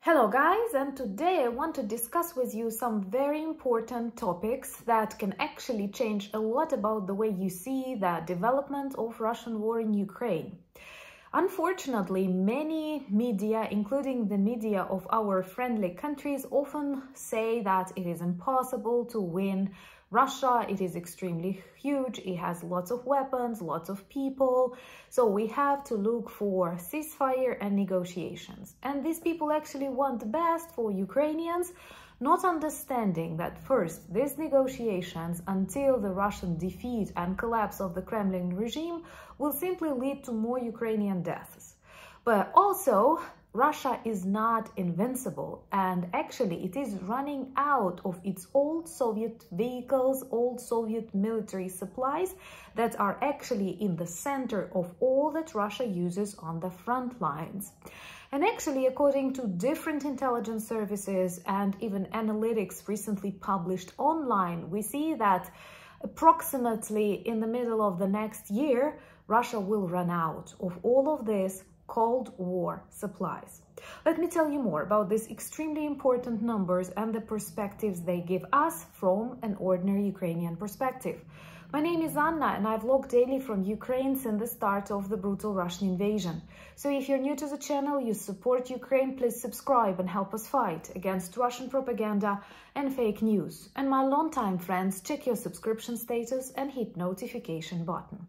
Hello guys, and today I want to discuss with you some very important topics that can actually change a lot about the way you see the development of Russian war in Ukraine. Unfortunately, many media, including the media of our friendly countries, often say that it is impossible to win Russia. It is extremely huge, it has lots of weapons, lots of people, so we have to look for ceasefire and negotiations. And these people actually want the best for Ukrainians, not understanding that first, these negotiations until the Russian defeat and collapse of the Kremlin regime will simply lead to more Ukrainian deaths. But also, Russia is not invincible, and actually it is running out of its old Soviet vehicles, old Soviet military supplies that are actually in the center of all that Russia uses on the front lines. And actually, according to different intelligence services and even analytics recently published online, we see that approximately in the middle of the next year, Russia will run out of all of this Cold War supplies. Let me tell you more about these extremely important numbers and the perspectives they give us from an ordinary Ukrainian perspective. My name is Anna and I vlog daily from Ukraine since the start of the brutal Russian invasion. So if you're new to the channel, you support Ukraine, please subscribe and help us fight against Russian propaganda and fake news. And my longtime friends, check your subscription status and hit notification button.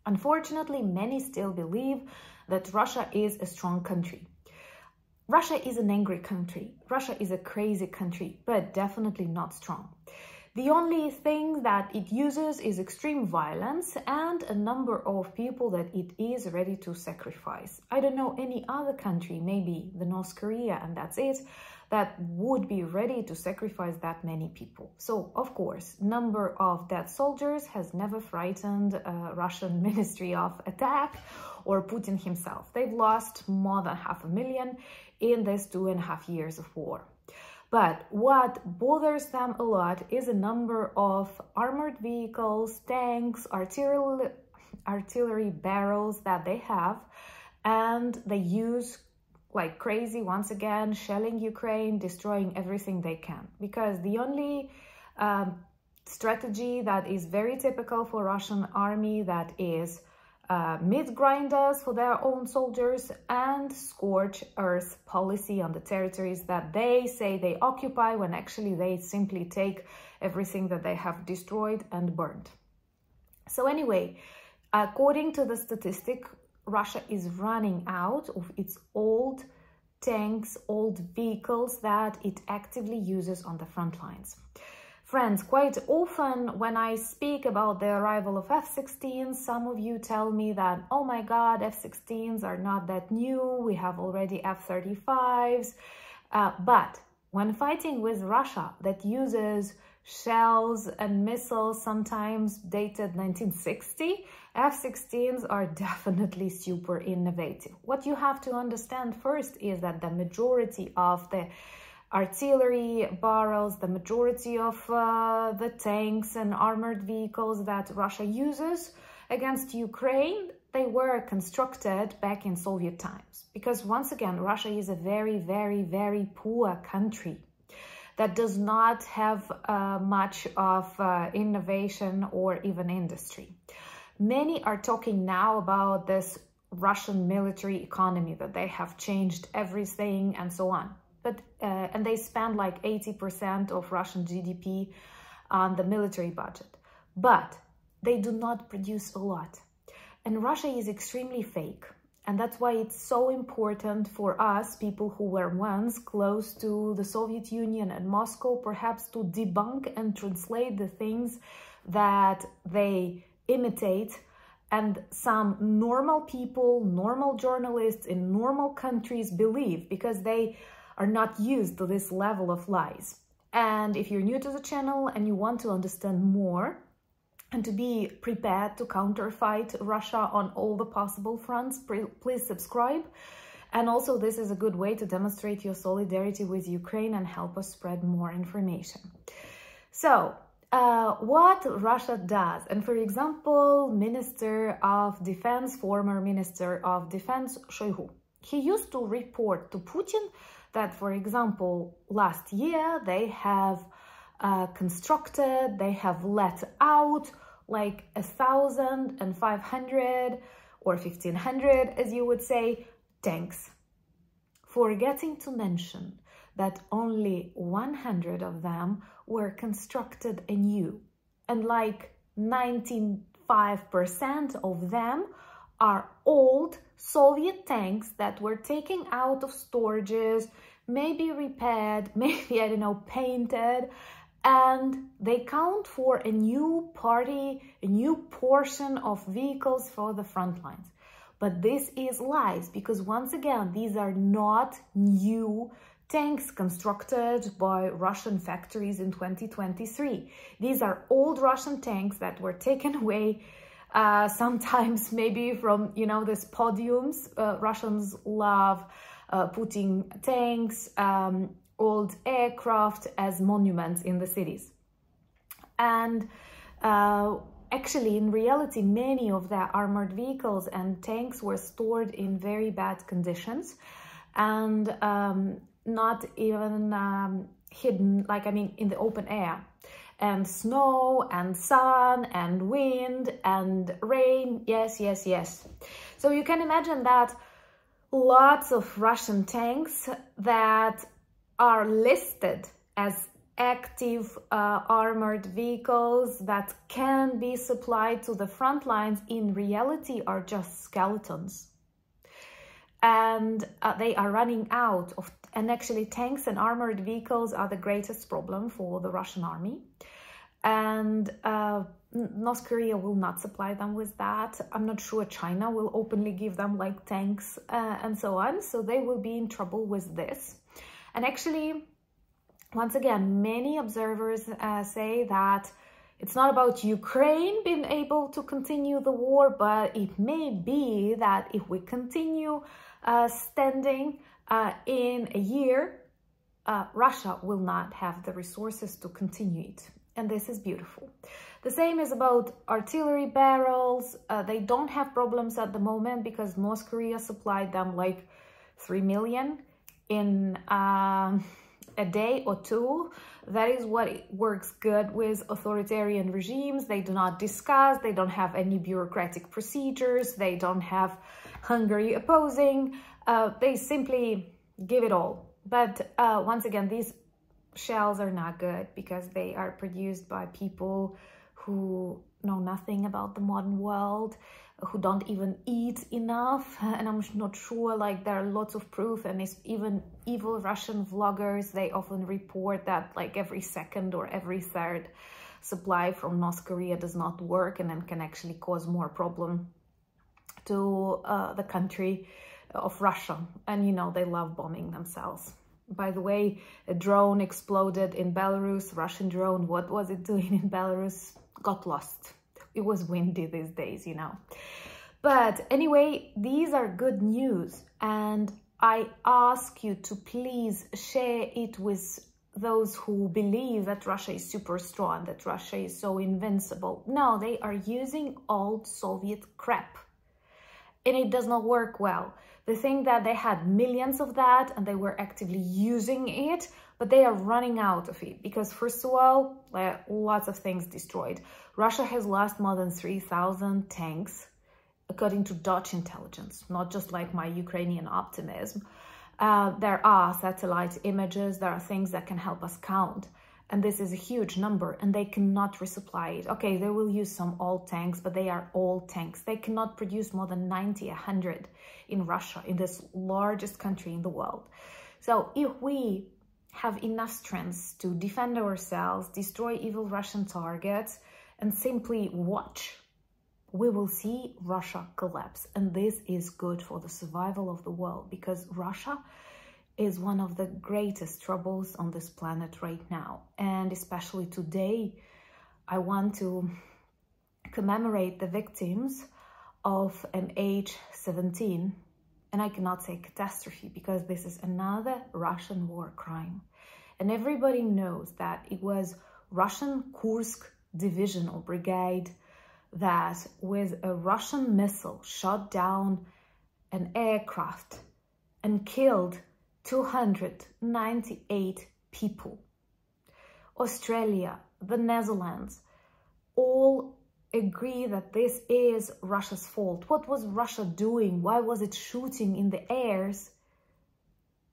Unfortunately, many still believe that Russia is a strong country. Russia is an angry country. Russia is a crazy country, but definitely not strong. The only thing that it uses is extreme violence and a number of people that it is ready to sacrifice. I don't know any other country, maybe the North Korea, and that's it, that would be ready to sacrifice that many people. So, of course, number of dead soldiers has never frightened Russian Ministry of Attack or Putin himself. They've lost more than 500,000 in these 2.5 years of war. But what bothers them a lot is a number of armored vehicles, tanks, artillery barrels that they have, and they use like crazy, once again, shelling Ukraine, destroying everything they can. Because the only strategy that is very typical for Russian army, that is meat grinders for their own soldiers and scorched earth policy on the territories that they say they occupy, when actually they simply take everything that they have destroyed and burned. So anyway, according to the statistic, Russia is running out of its old tanks, old vehicles that it actively uses on the front lines. Friends, quite often when I speak about the arrival of F-16s, some of you tell me that, oh my God, F-16s are not that new, we have already F-35s. But when fighting with Russia that uses shells and missiles, sometimes dated 1960, F-16s are definitely super innovative. What you have to understand first is that the majority of the artillery barrels, the majority of the tanks and armored vehicles that Russia uses against Ukraine, they were constructed back in Soviet times. Because once again, Russia is a very, very, very poor country that does not have much of innovation or even industry. Many are talking now about this Russian military economy, that they have changed everything and so on. But, and they spend like 80% of Russian GDP on the military budget. But they do not produce a lot. And Russia is extremely fake. And that's why it's so important for us, people who were once close to the Soviet Union and Moscow, perhaps to debunk and translate the things that they imitate, and some normal people, normal journalists in normal countries believe, because they are not used to this level of lies. And if you're new to the channel and you want to understand more and to be prepared to counterfight Russia on all the possible fronts, please subscribe. And also, this is a good way to demonstrate your solidarity with Ukraine and help us spread more information. So, what Russia does, and for example, Minister of Defense, former Minister of Defense Shoigu, He used to report to Putin that, for example, last year they have they have let out like 1,500 or 1,500, as you would say, tanks, forgetting to mention that only 100 of them were constructed anew, and like 95% of them are old Soviet tanks that were taken out of storages, maybe repaired, maybe, I don't know, painted, and they count for a new portion of vehicles for the front lines. But this is lies, because once again, these are not new tanks constructed by Russian factories in 2023. These are old Russian tanks that were taken away, sometimes maybe from, you know, these podiums. Russians love putting tanks, old aircraft as monuments in the cities. And actually, in reality, many of the armored vehicles and tanks were stored in very bad conditions, and not even hidden, like, I mean, in the open air, and snow and sun and wind and rain. Yes, yes, yes. So you can imagine that lots of Russian tanks that are listed as active armored vehicles that can be supplied to the front lines in reality are just skeletons. And they are running out of, and actually tanks and armored vehicles are the greatest problem for the Russian army. And North Korea will not supply them with that. I'm not sure China will openly give them like tanks and so on. So they will be in trouble with this. And actually, once again, many observers say that it's not about Ukraine being able to continue the war, but it may be that if we continue standing in a year, Russia will not have the resources to continue it. And this is beautiful. The same is about artillery barrels. They don't have problems at the moment because North Korea supplied them like 3 million in a day or two. That is what works good with authoritarian regimes. They do not discuss, they don't have any bureaucratic procedures, they don't have Hungary opposing, they simply give it all. But once again, these shells are not good because they are produced by people who know nothing about the modern world, who don't even eat enough. And I'm not sure, like, there are lots of proof, and it's even evil Russian vloggers, they often report that like every second or every third supply from North Korea does not work and then can actually cause more problem to the country of Russia. And you know, they love bombing themselves. By the way, a drone exploded in Belarus, Russian drone. What was it doing in Belarus? Got lost. It was windy these days, you know. But anyway, these are good news. And I ask you to please share it with those who believe that Russia is super strong, that Russia is so invincible. No, they are using old Soviet crap. And it does not work well. They think that they had millions of that and they were actively using it, but they are running out of it because, first of all, lots of things destroyed. Russia has lost more than 3,000 tanks, according to Dutch intelligence, not just like my Ukrainian optimism. There are satellite images, there are things that can help us count. And this is a huge number, and they cannot resupply it. Okay, they will use some old tanks, but they are old tanks. They cannot produce more than 90, 100 in Russia, in this largest country in the world. So if we have enough strength to defend ourselves, destroy evil Russian targets, and simply watch, we will see Russia collapse. And this is good for the survival of the world, because Russia is one of the greatest troubles on this planet right now. And especially today, I want to commemorate the victims of MH17. And I cannot say catastrophe because this is another Russian war crime. And everybody knows that it was Russian Kursk division or brigade that with a Russian missile shot down an aircraft and killed 298 people. Australia, the Netherlands, all agree that this is Russia's fault. What was Russia doing? Why was it shooting in the airs,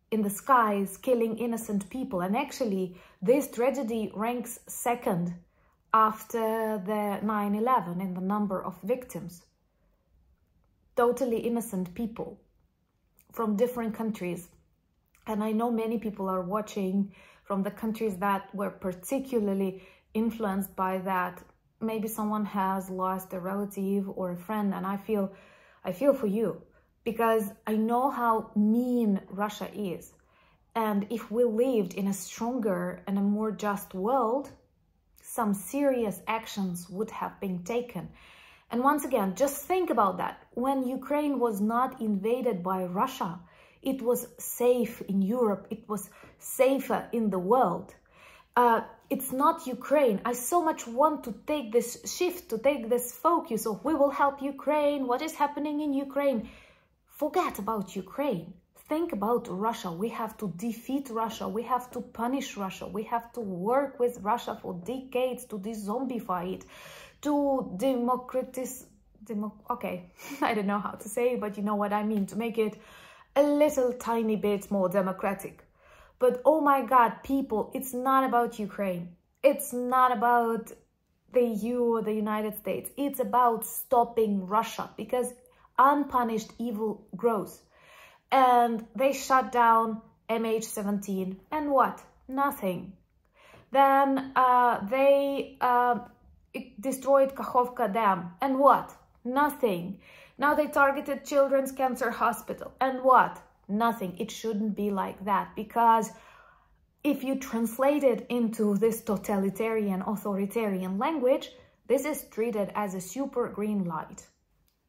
in the skies, killing innocent people? And actually, this tragedy ranks second after the 9/11 in the number of victims. Totally innocent people from different countries. And I know many people are watching from the countries that were particularly influenced by that. Maybe someone has lost a relative or a friend, and I feel for you, because I know how mean Russia is. And if we lived in a stronger and a more just world, some serious actions would have been taken. And once again, just think about that. When Ukraine was not invaded by Russia, it was safe in Europe. It was safer in the world. It's not Ukraine. I so much want to take this shift, to take this focus of we will help Ukraine, what is happening in Ukraine. Forget about Ukraine. Think about Russia. We have to defeat Russia. We have to punish Russia. We have to work with Russia for decades to de-zombify it, to democratize, okay, I don't know how to say it, but you know what I mean, to make it a little tiny bit more democratic. But oh my God, people, it's not about Ukraine. It's not about the EU or the United States. It's about stopping Russia, because unpunished evil grows. And they shut down MH17. And what? Nothing. Then they destroyed Kakhovka Dam. And what? Nothing. Now they targeted Children's Cancer Hospital. And what? Nothing. It shouldn't be like that, because if you translate it into this totalitarian, authoritarian language, this is treated as a super green light.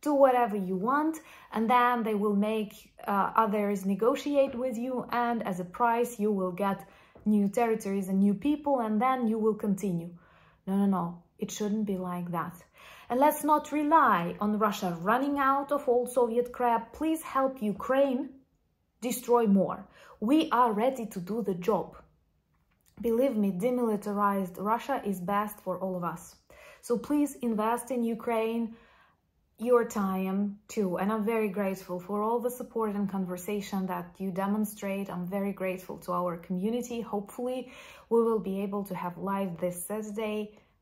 Do whatever you want, and then they will make others negotiate with you, and as a price you will get new territories and new people, and then you will continue. No, it shouldn't be like that. And let's not rely on Russia running out of old Soviet crap. Please help Ukraine destroy more. We are ready to do the job. Believe me, demilitarized Russia is best for all of us. So please invest in Ukraine, your time too. And I'm very grateful for all the support and conversation that you demonstrate. I'm very grateful to our community. Hopefully we will be able to have live this Saturday,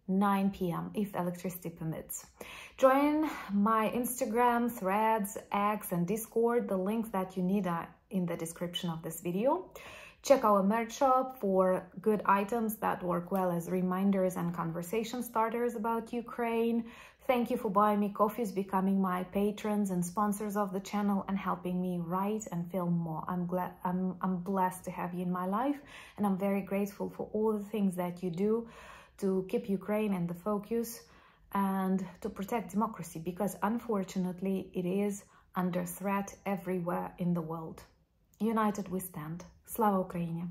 9 p.m. if electricity permits. Join my Instagram, Threads, X, and Discord. The links that you need are in the description of this video. Check our merch shop for good items that work well as reminders and conversation starters about Ukraine. Thank you for buying me coffees, becoming my patrons and sponsors of the channel, and helping me write and film more. I'm blessed to have you in my life, and I'm very grateful for all the things that you do to keep Ukraine in the focus and to protect democracy, because unfortunately it is under threat everywhere in the world. United we stand. Slava Ukraini!